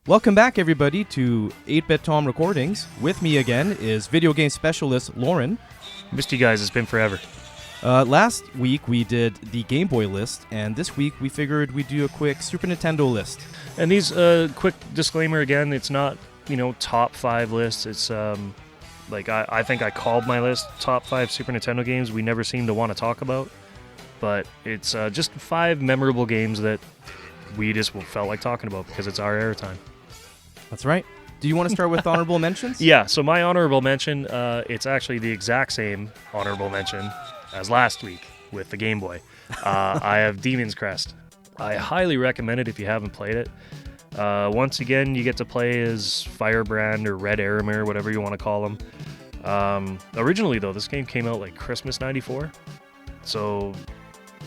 Welcome back, everybody, to 8-Bit Tom Recordings. With me again is video game specialist Loren. Missed you guys. It's been forever. Last week we did the Game Boy list, and this week we figured we'd do a quick Super Nintendo list. And these, quick disclaimer again, it's not, top 5 lists. It's, I think I called my list top 5 Super Nintendo games we never seem to want to talk about. But it's just 5 memorable games that we just felt like talking about because it's our airtime. That's right. Do you want to start with honorable mentions? Yeah, so my honorable mention, it's actually the exact same honorable mention as last week with the Game Boy. I have Demon's Crest. I highly recommend it if you haven't played it. Once again, you get to play as Firebrand or Red Aramir, whatever you want to call them. Originally, though, this game came out like Christmas '94. So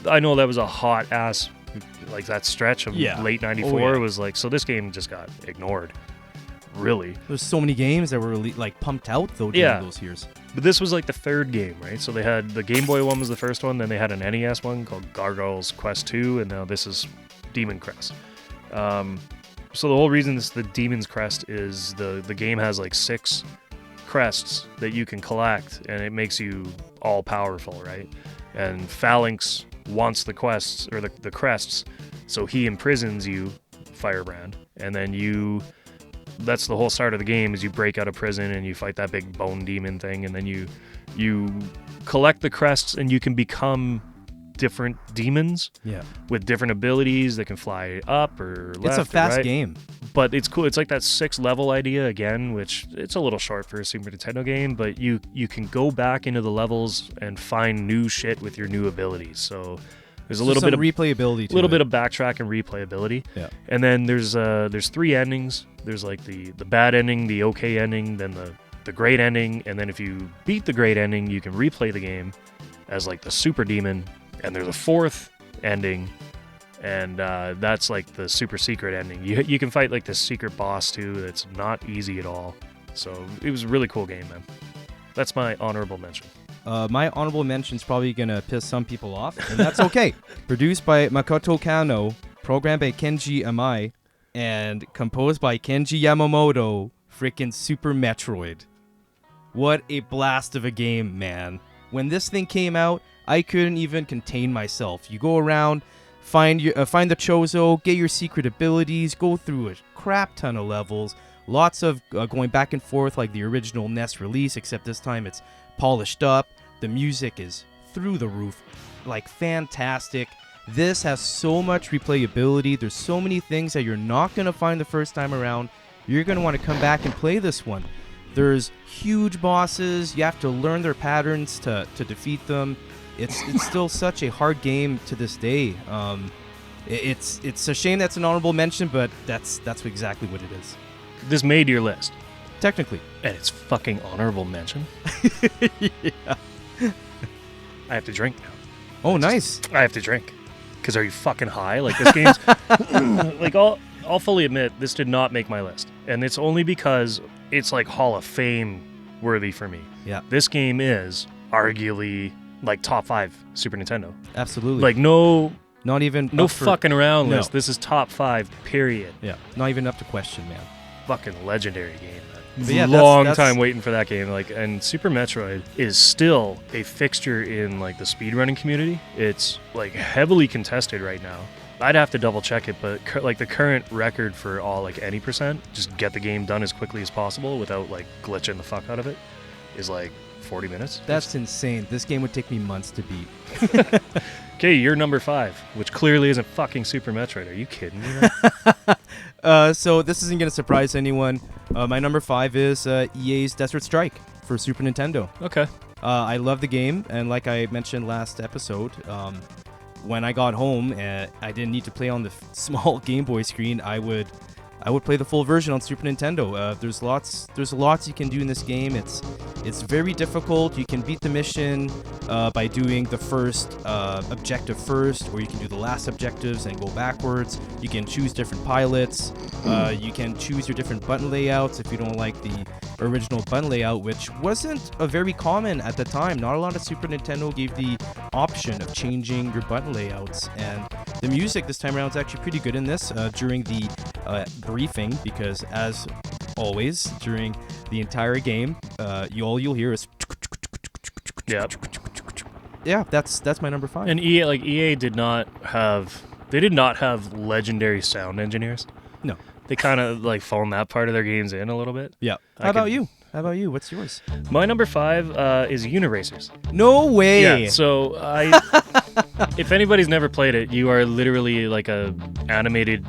I know that was a hot-ass, like that stretch of late '94 was like, so this game just got ignored. Really. There's so many games that were pumped out though during those years. But this was like the third game, right? So they had the Game Boy one was the first one, then they had an NES one called Gargoyle's Quest 2, and now this is Demon Crest. So the whole reason this is the Demon's Crest is the game has like 6 crests that you can collect, and it makes you all powerful, right? And Phalanx wants the quests or the crests, so he imprisons you, Firebrand, and then that's the whole start of the game is you break out of prison and you fight that big bone demon thing, and then you collect the crests and you can become different demons with different abilities that can fly up or left. It's a fast right. game. But it's cool. It's like that 6 level idea again, which it's a little short for a Super Nintendo game, but you can go back into the levels and find new shit with your new abilities. So there's a little bit of replayability to a little bit of backtrack and replayability. Yeah. And then there's 3 endings. There's like the bad ending, the okay ending, then the great ending, and then if you beat the great ending, you can replay the game as like the super demon. And there's a 4th ending, and that's like the super secret ending. You can fight like this secret boss too. That's not easy at all. So it was a really cool game, man. That's my honorable mention. My honorable mention's probably gonna piss some people off, and that's okay. Produced by Makoto Kano, programmed by Kenji Amai, and composed by Kenji Yamamoto. Frickin' Super Metroid. What a blast of a game, man. When this thing came out, I couldn't even contain myself. You go around, find the Chozo, get your secret abilities, go through a crap ton of levels, lots of going back and forth like the original NES release, except this time it's polished up. The music is through the roof, like fantastic. This has so much replayability. There's so many things that you're not going to find the first time around. You're going to want to come back and play this one. There's huge bosses. You have to learn their patterns to defeat them. It's still such a hard game to this day. It's a shame that's an honorable mention, but that's exactly what it is. This made your list. Technically. And it's fucking honorable mention. Yeah. I have to drink now. Oh, nice. I have to drink. Because are you fucking high? Like, this game's... like, I'll fully admit, this did not make my list. And it's only because it's, like, Hall of Fame worthy for me. Yeah. This game is arguably, like, top 5 Super Nintendo. Absolutely. Like, no fucking around list. This is top 5, period. Yeah. Not even up to question, man. Fucking legendary game, man. But yeah, long that's time waiting for that game. And Super Metroid is still a fixture in like the speedrunning community. It's like heavily contested right now. I'd have to double check it, but like the current record for all like any percent, just get the game done as quickly as possible without like glitching the fuck out of it, is like 40 minutes. That's insane. This game would take me months to beat. Okay, you're number 5, which clearly isn't fucking Super Metroid. Are you kidding me? So this isn't going to surprise anyone. My number 5 is EA's Desert Strike for Super Nintendo. Okay. I love the game, and like I mentioned last episode, when I got home and I didn't need to play on the small Game Boy screen, I would play the full version on Super Nintendo. There's lots you can do in this game. It's very difficult. You can beat the mission by doing the first objective first, or you can do the last objectives and go backwards. You can choose different pilots. You can choose your different button layouts if you don't like the original button layout, which wasn't very common at the time. Not a lot of Super Nintendo gave the option of changing your button layouts, and the music this time around is actually pretty good in this during the briefing, because as always during the entire game, you'll hear is Yep. yeah, that's my number 5. And EA did not have legendary sound engineers. No. They kind of like phoned that part of their games in a little bit. Yeah. How about you? What's yours? My number 5 is Uniracers. No way. Yeah. So if anybody's never played it, you are literally like a animated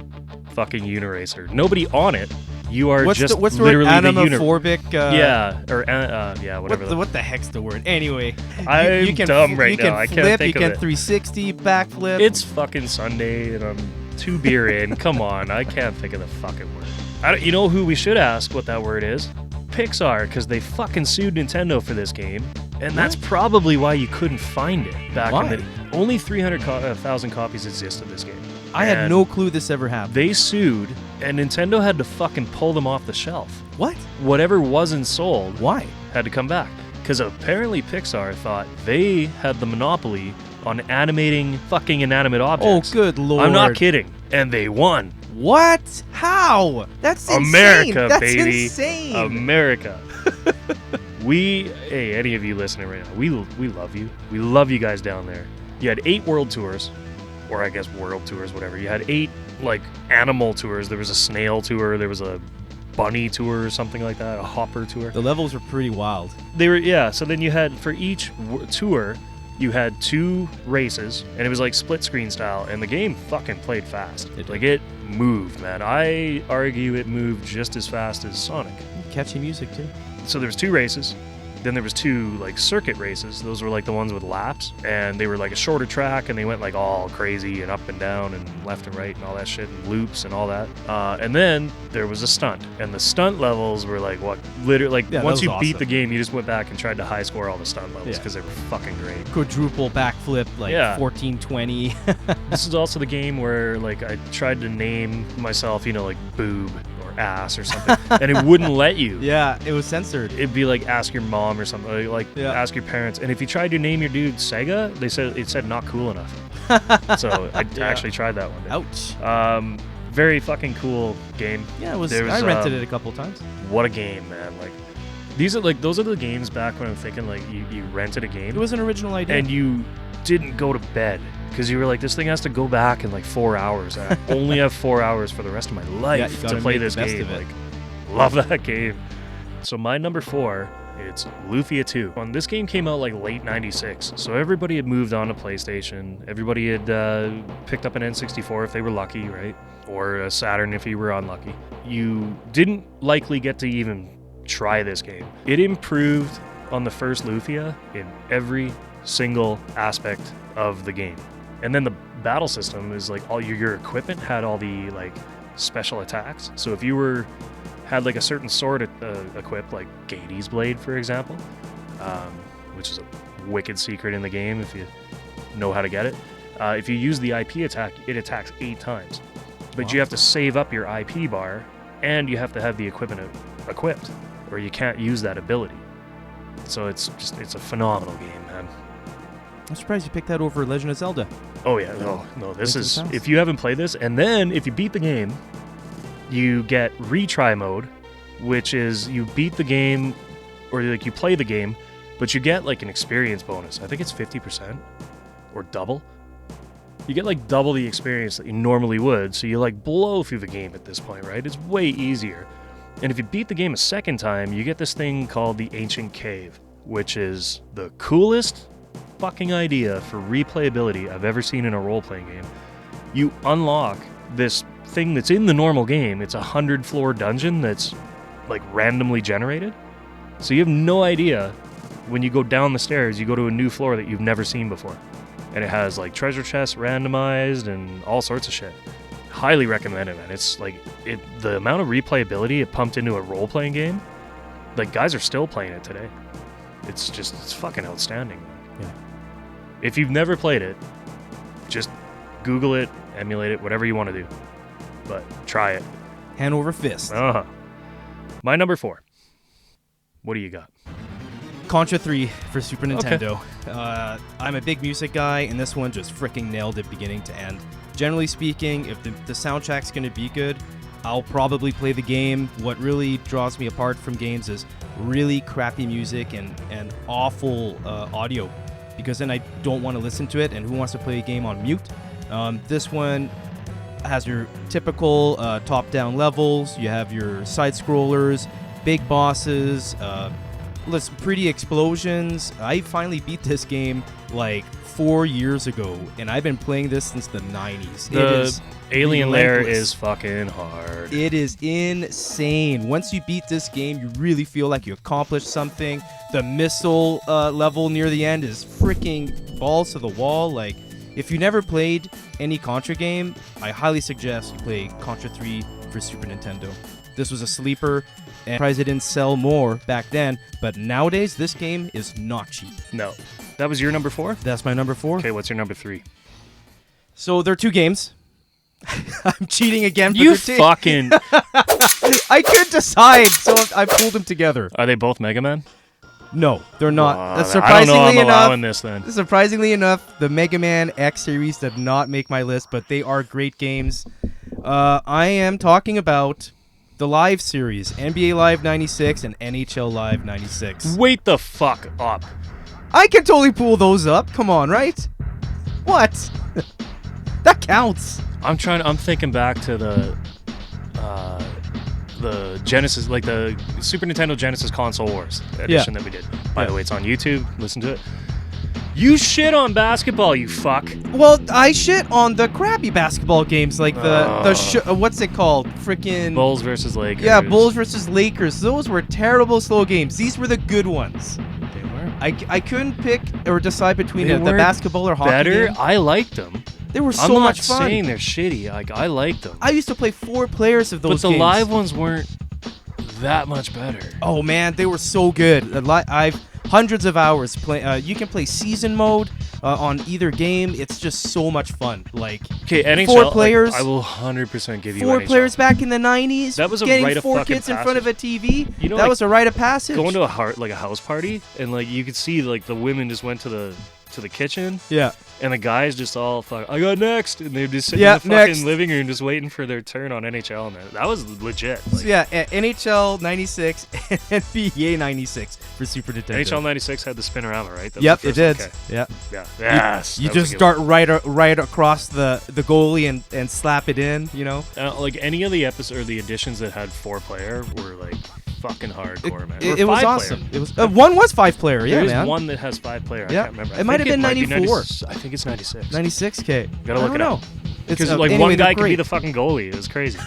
fucking Uniracer. Nobody on it. You are what's literally the word? the Animophobic? Whatever. What the heck's the word? Anyway, I'm you can dumb right you now. Can I flip, can't think you of can it. 360 backflip. It's fucking Sunday and I'm 2 beer in. Come on, I can't think of the fucking word. You know who we should ask what that word is? Pixar, because they fucking sued Nintendo for this game, and that's probably why you couldn't find it back in the. Only 300,000 copies exist of this game. I had no clue this ever happened. They sued, and Nintendo had to fucking pull them off the shelf. What? Whatever wasn't sold, Why? had to come back. Because apparently Pixar thought they had the monopoly on animating fucking inanimate objects. Oh, good lord! I'm not kidding. And they won. What? How? That's insane. America, That's baby. insane. America. Hey, any of you listening right now, we love you. We love you guys down there. You had 8 world tours, or I guess world tours, whatever. You had 8 like animal tours. There was a snail tour. There was a bunny tour or something like that. A hopper tour. The levels were pretty wild. They were, yeah. So then you had, for each tour, you had 2 races, and it was like split screen style, and the game fucking played fast. It moved, man. I argue it moved just as fast as Sonic. Catchy music too. So there was 2 races. Then there was 2 like circuit races. Those were like the ones with laps, and they were like a shorter track, and they went like all crazy and up and down and left and right and all that shit and loops and all that. And then there was a stunt, and the stunt levels were like what literally like once you beat the game, you just went back and tried to high score all the stunt levels because they were fucking great. Quadruple backflip, like 1420. This is also the game where like I tried to name myself, like boob or ass or something, and it wouldn't let you. Yeah, it was censored. It'd be like ask your mom or something, like ask your parents. And if you tried to name your dude Sega, it said not cool enough. So I actually tried that one. Ouch. Very fucking cool game. Yeah, it was. I rented it a couple times. What a game, man! Like those are the games back when I'm thinking like you rented a game. It was an original idea, and you didn't go to bed because you were like, this thing has to go back in like 4 hours. And I only have 4 hours for the rest of my life to play this game. Like, love that game. So my number 4, it's Lufia 2. This game came out like late 96, so everybody had moved on to PlayStation. Everybody had picked up an N64 if they were lucky, right? Or a Saturn if you were unlucky. You didn't likely get to even try this game. It improved on the first Lufia in every single aspect of the game. And then the battle system is like all your equipment had all the like special attacks. So if you had like a certain sword equipped, like Gaidy's blade, for example, which is a wicked secret in the game if you know how to get it. If you use the IP attack, it attacks 8 times. But you have to save up your IP bar, and you have to have the equipment equipped, or you can't use that ability. So it's a phenomenal game, man. I'm surprised you picked that over Legend of Zelda. Oh yeah, no, this is, if you haven't played this, and then if you beat the game, you get retry mode, which is you beat the game, or like you play the game, but you get like an experience bonus. I think it's 50% or double. You get like double the experience that you normally would, so you like blow through the game at this point, right? It's way easier. And if you beat the game a second time, you get this thing called the Ancient Cave, which is the coolest fucking idea for replayability I've ever seen in a role-playing game. You unlock this thing that's in the normal game. It's a 100-floor dungeon that's like randomly generated. So you have no idea when you go down the stairs, you go to a new floor that you've never seen before. And it has like treasure chests randomized and all sorts of shit. Highly recommend it, man. It's like the amount of replayability it pumped into a role-playing game, like guys are still playing it today. It's fucking outstanding, man. Yeah. If you've never played it, just Google it, emulate it, whatever you want to do. But try it. Hand over fist. My number 4. What do you got? Contra 3 for Super Nintendo. I'm a big music guy, and this one just freaking nailed it beginning to end. Generally speaking, if the soundtrack's going to be good, I'll probably play the game. What really draws me apart from games is really crappy music and awful audio, because then I don't want to listen to it, and who wants to play a game on mute? This one has your typical top-down levels. You have your side-scrollers, big bosses, pretty explosions. I finally beat this game like 4 years ago, and I've been playing this since the 90s. It is alien lair relentless. is fucking hard. It is insane. Once you beat this game, you really feel like you accomplished something. The missile level near the end is freaking balls to the wall. Like, if you never played any Contra game, I highly suggest you play Contra 3 for Super Nintendo. This was a sleeper, and I'm surprised it didn't sell more back then, but nowadays, this game is not cheap. No. That was your number 4? That's my number 4. Okay, what's your number 3? So there are 2 games. I'm cheating again. You fucking... I couldn't decide, so I pulled them together. Are they both Mega Man? No, they're not. I don't Surprisingly know I'm enough, allowing this then. Surprisingly enough, the Mega Man X series did not make my list, but they are great games. I am talking about the Live series, NBA Live 96 and NHL Live 96. Wait the fuck up. I can totally pull those up. Come on, right? What? That counts. I'm thinking back to the Genesis, like the Super Nintendo Genesis Console Wars edition that we did. By the way, it's on YouTube. Listen to it. You shit on basketball, you fuck. Well, I shit on the crappy basketball games, like what's it called? Freaking Bulls versus Lakers. Yeah, Bulls versus Lakers. Those were terrible slow games. These were the good ones. They were. I couldn't pick or decide between the basketball or hockey better. game. I liked them. They were so much fun. I'm not saying they're shitty. Like, I liked them. I used to play 4 players of those games. But the live ones weren't that much better. Oh man, they were so good. I've hundreds of hours play. You can play season mode on either game. It's just so much fun. Like, okay, NHL, 4 players. Like, I will 100% give you 4 NHL. players back in the 90s. That was a getting rite of 4 fucking kids in front of a TV. You know, that like, was a rite of passage. Going to a house party, and like you could see like the women just went to the kitchen. Yeah. And the guys just all fuck, I got next, and they're just sitting Yeah, in the fucking living room just waiting for their turn on NHL, and that was legit. Like, So yeah, NHL 96 and NBA 96 for Super Nintendo. NHL 96 had the spinorama, right? That was Yep, the it first did. one. Yeah. Yeah. Yes. You that was just a good start one. right across the goalie and slap it in, you know? Like any of the episodes or the editions that had 4-player were like fucking hardcore, man. It was awesome. It was one was 5-player, yeah, there man. is one that has 5-player. I Yeah. can't remember. It might have been 94. I think it's 96. 96K. Gotta look I it don't know. up. Because like anyway, one guy they're could be great. the fucking goalie. It was crazy.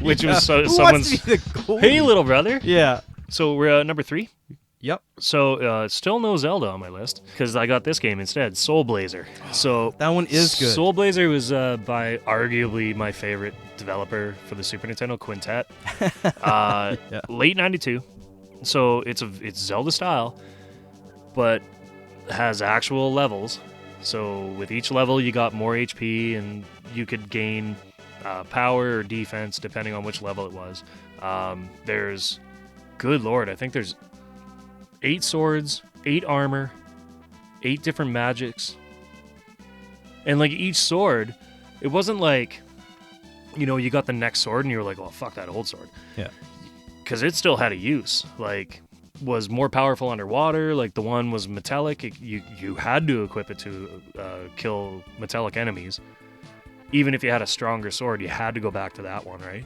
Which was Who someone's. wants to be the goalie? Hey, little brother. Yeah. So we're at number 3. Yep. So still no Zelda on my list because I got this game instead, Soul Blazer. So That one is good. Soul Blazer was by arguably my favorite developer for the Super Nintendo, Quintet. Late '92. So it's Zelda style, but has actual levels. So with each level, you got more HP, and you could gain power or defense depending on which level it was. There's, good lord, I think there's 8 swords, 8 armor, 8 different magics. And like each sword, it wasn't like, you know, you got the next sword and you were like, well, fuck that old sword. Yeah. Because it still had a use. Like, was more powerful underwater. Like the one was metallic. You had to equip it to kill metallic enemies. Even if you had a stronger sword, you had to go back to that one, right?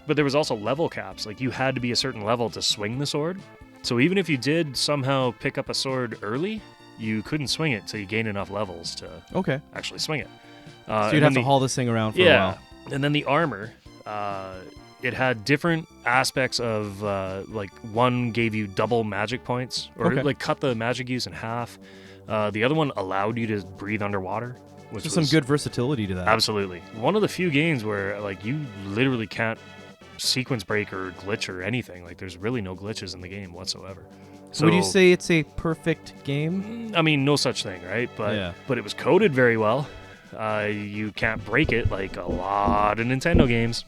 But there was also level caps. Like you had to be a certain level to swing the sword. So even if you did somehow pick up a sword early, you couldn't swing it till you gained enough levels to actually swing it. So you'd have to haul this thing around for a while. And then the armor, it had different aspects of, like one gave you double magic points, or like cut the magic use in half. The other one allowed you to breathe underwater. Which There's some good versatility to that. Absolutely. One of the few games where like you literally can't sequence break or glitch or anything. Like there's really no glitches in the game whatsoever. So would you say it's a perfect game? I mean, no such thing, right? But it was coded very well. You can't break it like a lot of Nintendo games.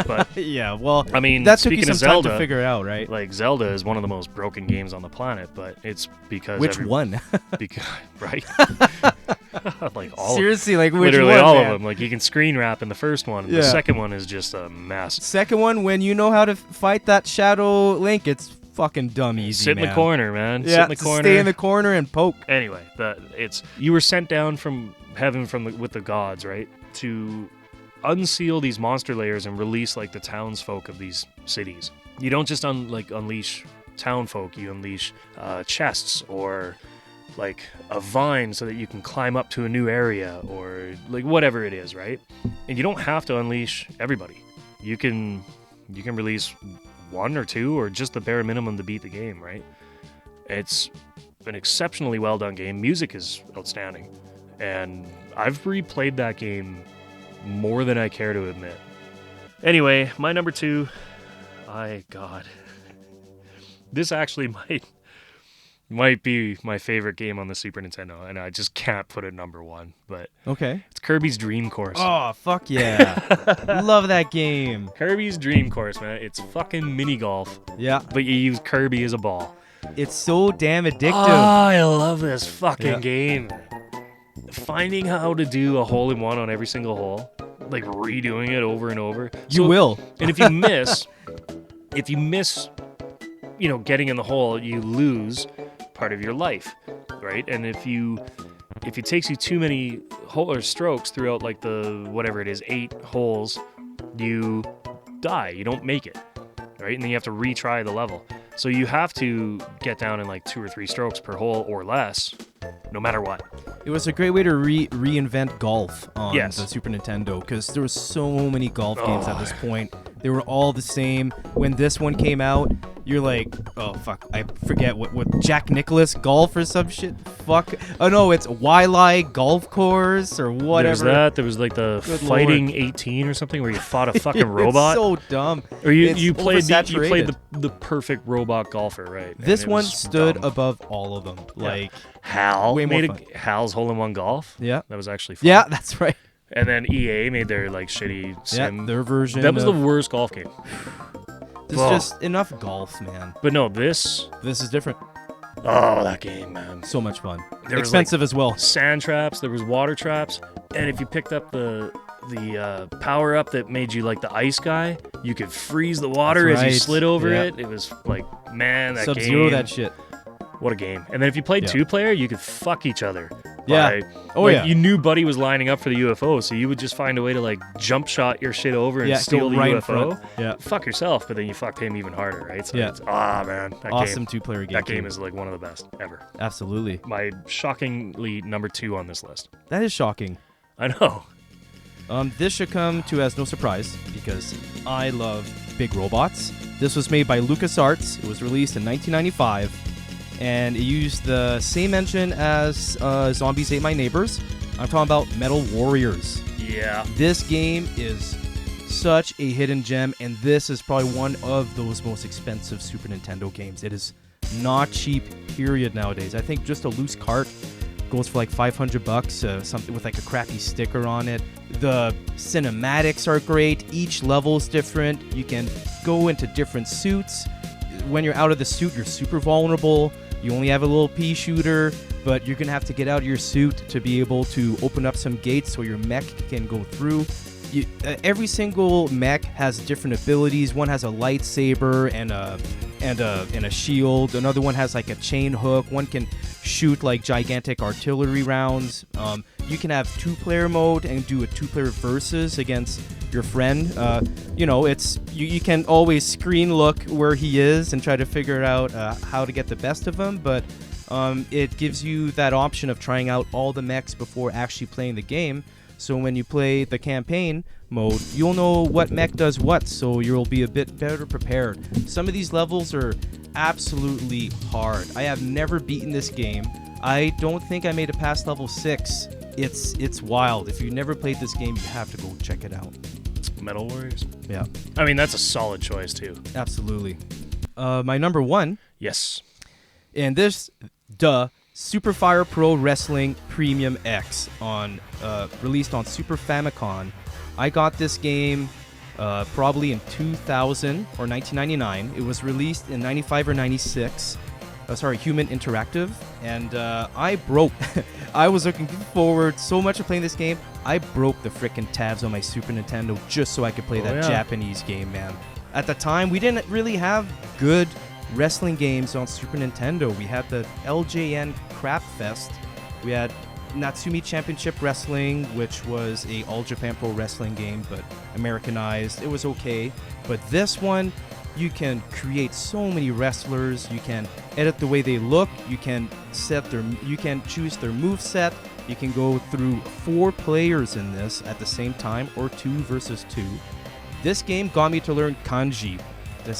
But Yeah, well, I mean, that took you speaking some of time Zelda, to figure out, right? like Zelda is one of the most broken games on the planet, but it's because Which one? Because right, like all Seriously, like which literally one, all man? of them. Like you can screen wrap in the first one. Yeah. The second one is just a mess. Second one, when you know how to fight that Shadow Link, it's fucking dumb easy, Sit in man. the corner, man. Yeah, Sit in the corner. stay in the corner and poke. Anyway, you were sent down from heaven with the gods, right, to unseal these monster layers and release like the townsfolk of these cities. You don't just unleash townfolk. You unleash chests or like a vine so that you can climb up to a new area or like whatever it is, right? And you don't have to unleash everybody. You can release one or two or just the bare minimum to beat the game, right? It's an exceptionally well done game. Music is outstanding. And I've replayed that game more than I care to admit. Anyway, my number 2, God. This actually might be my favorite game on the Super Nintendo, and I just can't put it number 1, but Okay. it's Kirby's Dream Course. Oh, fuck yeah. Love that game. Kirby's Dream Course, man. It's fucking mini golf, Yeah. but you use Kirby as a ball. It's so damn addictive. Oh, I love this fucking Yeah. game. Finding how to do a hole-in-one on every single hole, like redoing it over and over. You will. And if you miss, getting in the hole, you lose part of your life, right? And if it takes you too many strokes throughout like the whatever it is, 8 holes, you die. You don't make it, right? And then you have to retry the level. So you have to get down in like 2 or 3 strokes per hole or less, no matter what. It was a great way to reinvent golf on Yes. the Super Nintendo because there were so many golf games at this point. They were all the same. When this one came out, you're like, oh fuck, I forget what Jack Nicklaus Golf or some shit. Fuck. Oh no, it's Wily Golf Course or whatever. There's that. There was like the Good Fighting Lord. 18 or something where you fought a fucking robot. It's so dumb. Or you played oversaturated. the perfect robot golfer, right? And This it one was stood dumb. above all of them. Like, Hal way more made fun. Hal's Hole-in-One Golf. yeah, That was actually fun. yeah, that's right. And then EA made their like shitty sim. Yeah, their version. That was the of, worst golf game. There's Ugh. just enough golf, man. But no, this. This is different. Oh, that game, man. So much fun. There was, Expensive as well. Sand traps. There was water traps. And if you picked up the power up that made you like the ice guy, you could freeze the water That's as you right. slid over Yeah. it. It was like, man, that Sub-Zero game. that shit. What a game. And then if you played Yeah. 2-player, you could fuck each other. Yeah. by- Oh, like, yeah. You knew Buddy was lining up for the UFO, so you would just find a way to like jump shot your shit over and Yeah, steal go the right in UFO. front. Yeah. Fuck yourself, but then you fucked him even harder, right? So Yeah. it's, man, that Awesome game. 2-player game. That game too. is like one of the best ever. Absolutely. My shockingly number 2 on this list. That is shocking. I know. This should come to as no surprise because I love big robots. This was made by LucasArts. It was released in 1995, and it used the same engine as Zombies Ate My Neighbors. I'm talking about Metal Warriors. Yeah. This game is such a hidden gem, and this is probably one of those most expensive Super Nintendo games. It is not cheap, period, nowadays. I think just a loose cart goes for like $500, something with like a crappy sticker on it. The cinematics are great. Each level's different. You can go into different suits. When you're out of the suit, you're super vulnerable. You only have a little pea shooter, but you're gonna have to get out of your suit to be able to open up some gates so your mech can go through. Every single mech has different abilities. One has a lightsaber and a shield. Another one has like a chain hook. One can shoot like gigantic artillery rounds. You can have 2-player mode and do a 2-player versus against your friend. It's you can always screen look where he is and try to figure out how to get the best of him, but it gives you that option of trying out all the mechs before actually playing the game. So when you play the campaign mode, you'll know what mech does what, so you'll be a bit better prepared. Some of these levels are absolutely hard. I have never beaten this game. I don't think I made it past level 6. It's wild. If you've never played this game, you have to go check it out. Metal Warriors. Yeah, I mean, that's a solid choice too. absolutely. My number 1, Yes. and this, Super Fire Pro Wrestling Premium X released on Super Famicom. I got this game probably in 2000 or 1999. It was released in 95 or 96. Human Interactive. And I broke. I was looking forward so much to playing this game. I broke the frickin' tabs on my Super Nintendo just so I could play that Japanese game, man. At the time, we didn't really have good wrestling games on Super Nintendo. We had the LJN Crap Fest. We had Natsumi Championship Wrestling, which was a All Japan Pro Wrestling game, but Americanized. It was okay. But this one, you can create so many wrestlers. You can edit the way they look. You can choose their move set. You can go through 4 players in this at the same time, or 2 versus 2. This game got me to learn kanji.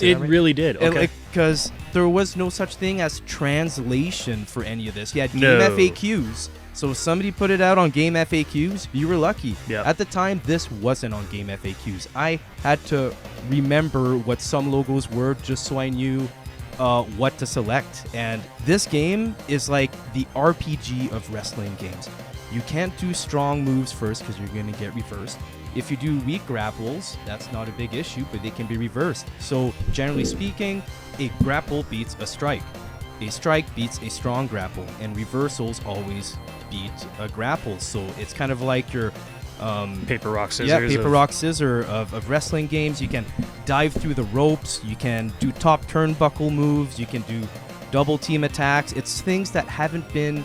It really did. Okay. Because there was no such thing as translation for any of this. You had game FAQs. So if somebody put it out on Game FAQs, you were lucky. Yeah. At the time, this wasn't on Game FAQs. I had to remember what some logos were just so I knew what to select. And this game is like the RPG of wrestling games. You can't do strong moves first because you're going to get reversed. If you do weak grapples, that's not a big issue, but they can be reversed. So generally speaking, a grapple beats a strike. A strike beats a strong grapple, and reversals always beat a grapple. So it's kind of like your paper, rock, scissors. Yeah, paper, rock, scissor of wrestling games. You can dive through the ropes. You can do top turnbuckle moves. You can do double team attacks. It's things that haven't been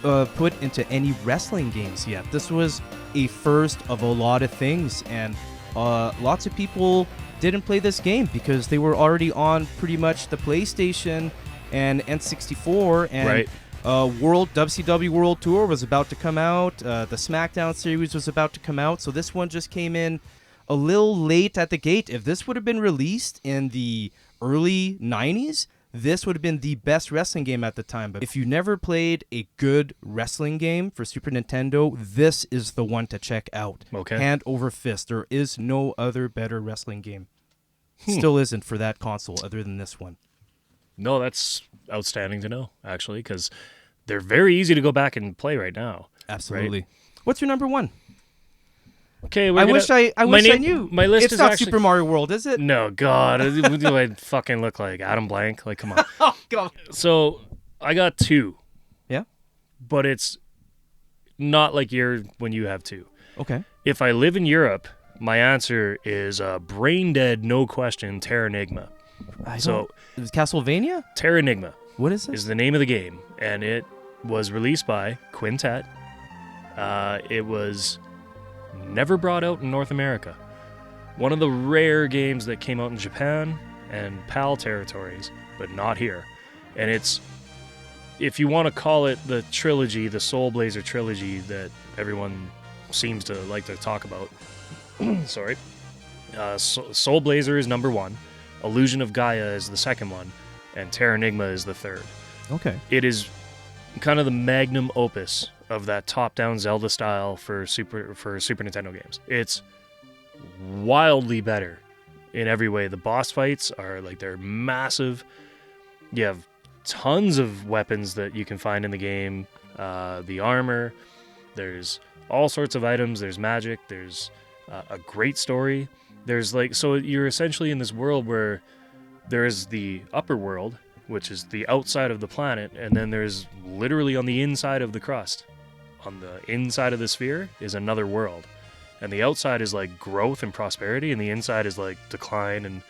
put into any wrestling games yet. This was a first of a lot of things, and lots of people didn't play this game because they were already on pretty much the PlayStation and N64, and WCW World Tour was about to come out. The SmackDown series was about to come out, so this one just came in a little late at the gate. If this would have been released in the early 90s, this would have been the best wrestling game at the time. But if you never played a good wrestling game for Super Nintendo, this is the one to check out. Okay. Hand over fist. There is no other better wrestling game. Still isn't for that console other than this one. No, that's outstanding to know, actually, because they're very easy to go back and play right now. Absolutely. Right? What's your number one? Okay, I wish I knew. My list it's is not actually, Super Mario World, is it? No, God, do I fucking look like Adam Blank? Like, come on. Oh, God. So I got 2. Yeah. But it's not like when you have 2. Okay. If I live in Europe, my answer is brain dead, no question, Terranigma. Is Castlevania? Terranigma. What is it? Is the name of the game, and it was released by Quintet. It was never brought out in North America. One of the rare games that came out in Japan and PAL territories, but not here. And it's, if you want to call it the trilogy, the Soul Blazer trilogy that everyone seems to like to talk about. Sorry. Soul Blazer is number 1. Illusion of Gaia is the second one, and Terranigma is the third. Okay. It is kind of the magnum opus of that top-down Zelda style for Super Nintendo games. It's wildly better in every way. The boss fights are they're massive. You have tons of weapons that you can find in the game. The armor. There's all sorts of items. There's magic. There's a great story. There's so you're essentially in this world where there is the upper world, which is the outside of the planet, and then there's literally on the inside of the crust, on the inside of the sphere, is another world. And the outside is growth and prosperity, and the inside is decline, and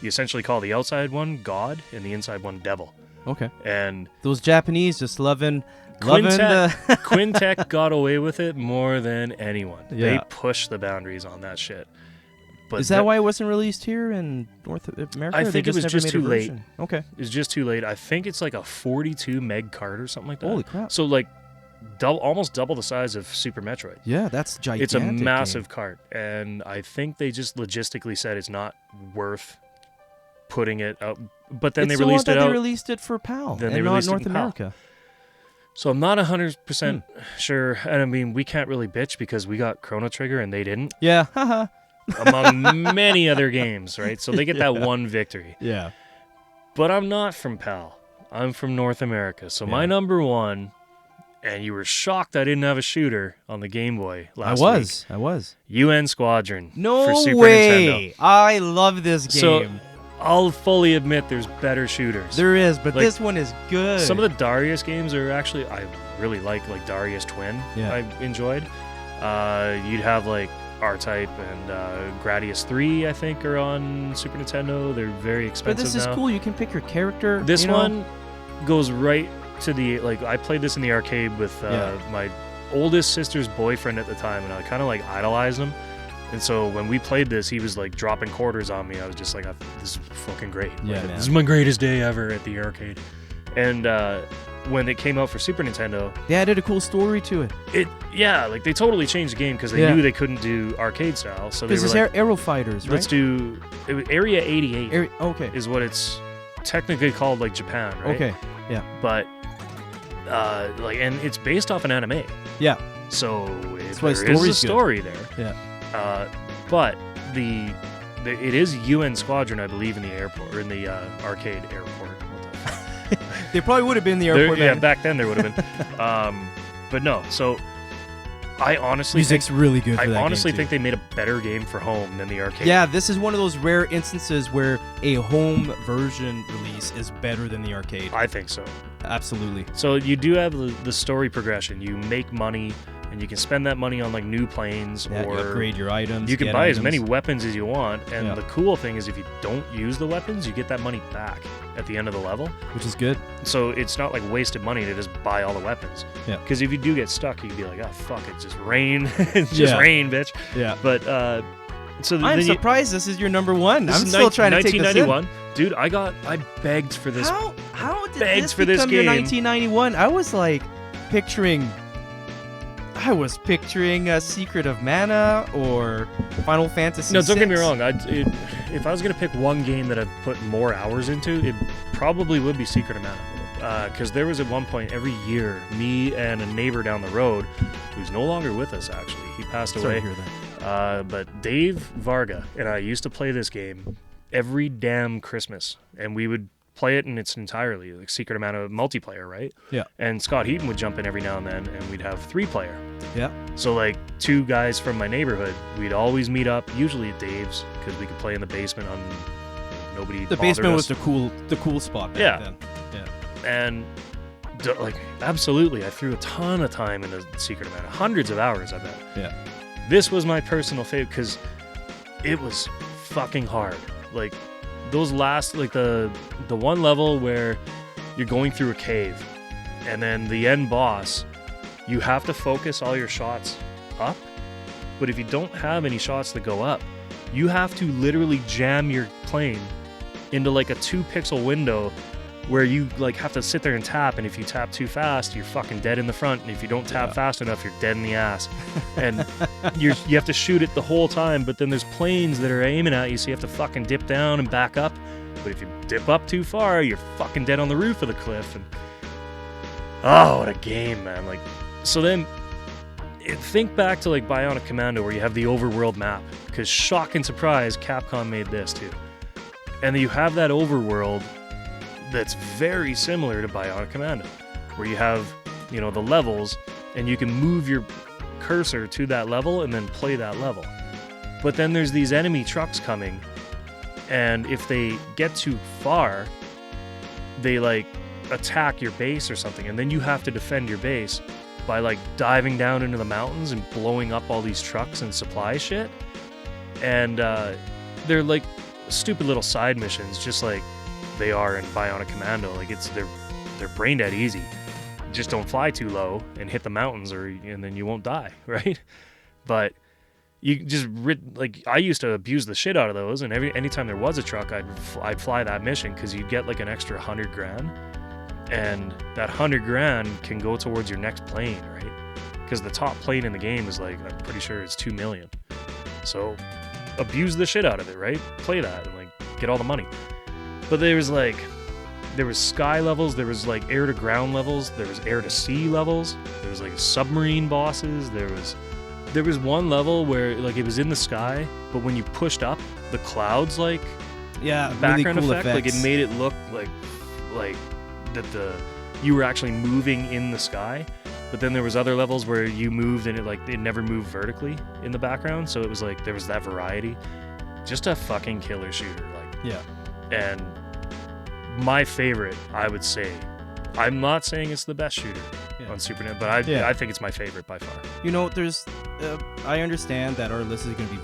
you essentially call the outside one God and the inside one devil. Okay. And those Japanese just loving Quintet got away with it more than anyone. Yeah. They pushed the boundaries on that shit. But is that why it wasn't released here in North America? I think it was just too late. Okay. It's just too late. I think it's a 42 meg card or something like that. Holy crap. So almost double the size of Super Metroid. Yeah, that's gigantic. It's a massive cart, and I think they just logistically said it's not worth putting it out. But then they released it out. They released it for PAL then and they not released North it in PAL. America. So I'm not 100% sure. And I mean, we can't really bitch because we got Chrono Trigger and they didn't. Yeah, haha. Among many other games, right? So they get that one victory. Yeah. But I'm not from PAL. I'm from North America. So my number 1 and you were shocked I didn't have a shooter on the Game Boy last week. I was. UN Squadron No for Super way. Nintendo. I love this game. So I'll fully admit there's better shooters. There is, but Like, this one is good. Some of the Darius games are actually, I really like Darius Twin. Yeah. I enjoyed. You'd have like R-Type and Gradius 3, I think, are on Super Nintendo. They're very but expensive this is now. cool. You can pick your character. This you know? one goes right to the, like, I played this in the arcade with my oldest sister's boyfriend at the time, and I kind of like idolized him. And so when we played this, he was like dropping quarters on me. I was just like, this is fucking great. Yeah, Like, man. this is my greatest day ever at the arcade. And when it came out for Super Nintendo, They added a cool story to it. like they totally changed the game because they knew they couldn't do arcade style. So they Because were it's like, Aero Fighters, right? let's do Area 88 Okay. is what it's technically called, like Japan, right? Okay. Yeah. But and it's based off an anime. Yeah. So why there is a story's story there. Yeah. But it is UN Squadron, I believe, in the airport or in the arcade airport. What the fuck? They probably would have been in the airport. Yeah, man. back then there would have been. But no, so I honestly Music's really good. For I that honestly game, think too. they made a better game for home than the arcade. Yeah, this is one of those rare instances where a home version release is better than the arcade. I think so. Absolutely. So you do have the story progression. You make money, and you can spend that money on like new planes, Yeah, or you upgrade your items. you can get buy as items. many weapons as you want. And Yeah. the cool thing is, if you don't use the weapons, you get that money back at the end of the level. which is good. So it's not like wasted money to just buy all the weapons. Yeah. Because if you do get stuck, you'd be like, oh fuck it, just rain, it's just rain, bitch. Yeah. But so I'm then surprised this is your number one. This I'm is still trying to take this in. 1991. Dude, I begged for this. How did begged this for this become your game. 1991? I was like picturing Secret of Mana or Final Fantasy. No, don't get me 6. wrong. If I was gonna pick one game that I've put more hours into, it probably would be Secret of Mana. Because there was at one point every year, me and a neighbor down the road, who's no longer with us actually, he passed Sorry away. to hear that. But Dave Varga and I used to play this game every damn Christmas, and we would play it in its entirety, like Secret of Mana multiplayer, right? Yeah. And Scott Heaton would jump in every now and then, and we'd have 3-player. Yeah. So like 2 guys from my neighborhood, we'd always meet up, usually at Dave's, because we could play in the basement on nobody. The bothered basement was us. the cool spot back Yeah. then. Yeah. And like absolutely, I threw a ton of time into Secret of Mana, hundreds of hours, I bet. Yeah. This was my personal favorite because it was fucking hard. Like those last, like the one level where you're going through a cave, and then the end boss, you have to focus all your shots up. But if you don't have any shots that go up, you have to literally jam your plane into like a 2-pixel window where you like have to sit there and tap, and if you tap too fast, you're fucking dead in the front, and if you don't tap fast enough, you're dead in the ass. And you have to shoot it the whole time, but then there's planes that are aiming at you, so you have to fucking dip down and back up. But if you dip up too far, you're fucking dead on the roof of the cliff. And oh, what a game, man. Like, so then think back to like Bionic Commando, where you have the overworld map, because shock and surprise, Capcom made this too. And then you have that overworld that's very similar to Bionic Commando, where you have, you know, the levels, and you can move your cursor to that level and then play that level. But then there's these enemy trucks coming, and if they get too far, they like attack your base or something, and then you have to defend your base by like diving down into the mountains and blowing up all these trucks and supply shit. And they're like stupid little side missions, just like they are in Bionic Commando. Like they're brain dead easy. Just don't fly too low and hit the mountains, and then you won't die, right? But you just like I used to abuse the shit out of those, and anytime there was a truck, I'd fly that mission, because you'd get like an extra $100,000, and that $100,000 can go towards your next plane, right? Because the top plane in the game is like, I'm pretty sure it's $2 million. So abuse the shit out of it, right? Play that and like get all the money. But there was sky levels, there was like air to ground levels, there was air to sea levels, there was like submarine bosses, there was one level where like it was in the sky, but when you pushed up, the clouds like background really cool effect, like it effects. made it look like that you were actually moving in the sky. But then there was other levels where you moved and it never moved vertically in the background, so it was like there was that variety. Just a fucking killer shooter, like. Yeah. And my favorite, I would say, I'm not saying it's the best shooter on Super NES, but I think it's my favorite by far. You know, there's I understand that our list is going to be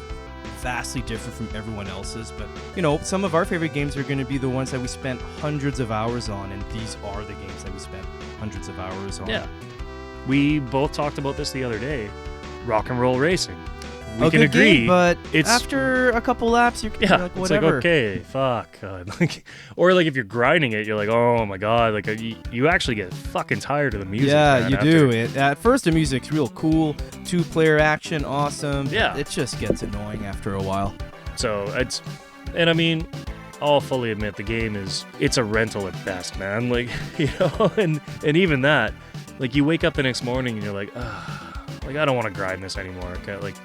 vastly different from everyone else's, but you know, some of our favorite games are going to be the ones that we spent hundreds of hours on, and these are the games that we spent hundreds of hours on. Yeah. We both talked about this the other day. Rock and Roll Racing. We a can good agree, game, but it's after a couple laps, you're like, whatever. It's like, okay, fuck. Or like if you're grinding it, you're like, oh my god, like you actually get fucking tired of the music. Yeah, man, you after. do. At first, the music's real cool, 2-player action, awesome. Yeah. It just gets annoying after a while. So and I mean, I'll fully admit the game it's a rental at best, man. Like, you know, and even that, like you wake up the next morning and you're like, like I don't want to grind this anymore. Okay, like.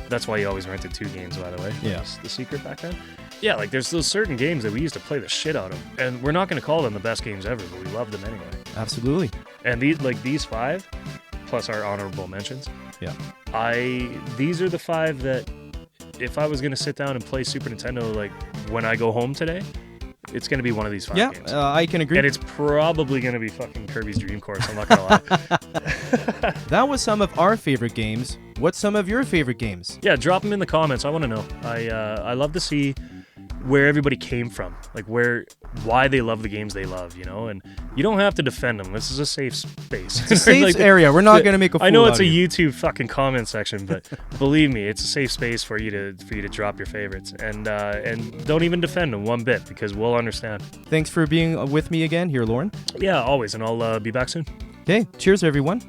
That's why you always rented 2 games, by the way. Yeah. That's the secret back then. Yeah, like there's those certain games that we used to play the shit out of, and we're not going to call them the best games ever, but we love them anyway. Absolutely. And these 5, plus our honorable mentions. Yeah. These are the 5 that if I was going to sit down and play Super Nintendo, like when I go home today, it's going to be one of these 5 games. Yeah, I can agree. And it's probably going to be fucking Kirby's Dream Course, I'm not going to lie. That was some of our favorite games. What's some of your favorite games? Yeah, drop them in the comments. I want to know. I love to see where everybody came from, like why they love the games they love, you know. And you don't have to defend them. This is a safe space. It's a safe area. We're not going to make a fool I know out it's a of you. YouTube fucking comment section, but believe me, it's a safe space for you to drop your favorites, and don't even defend them one bit because we'll understand. Thanks for being with me again here, Loren. Yeah, always, and I'll be back soon. Okay, cheers, everyone.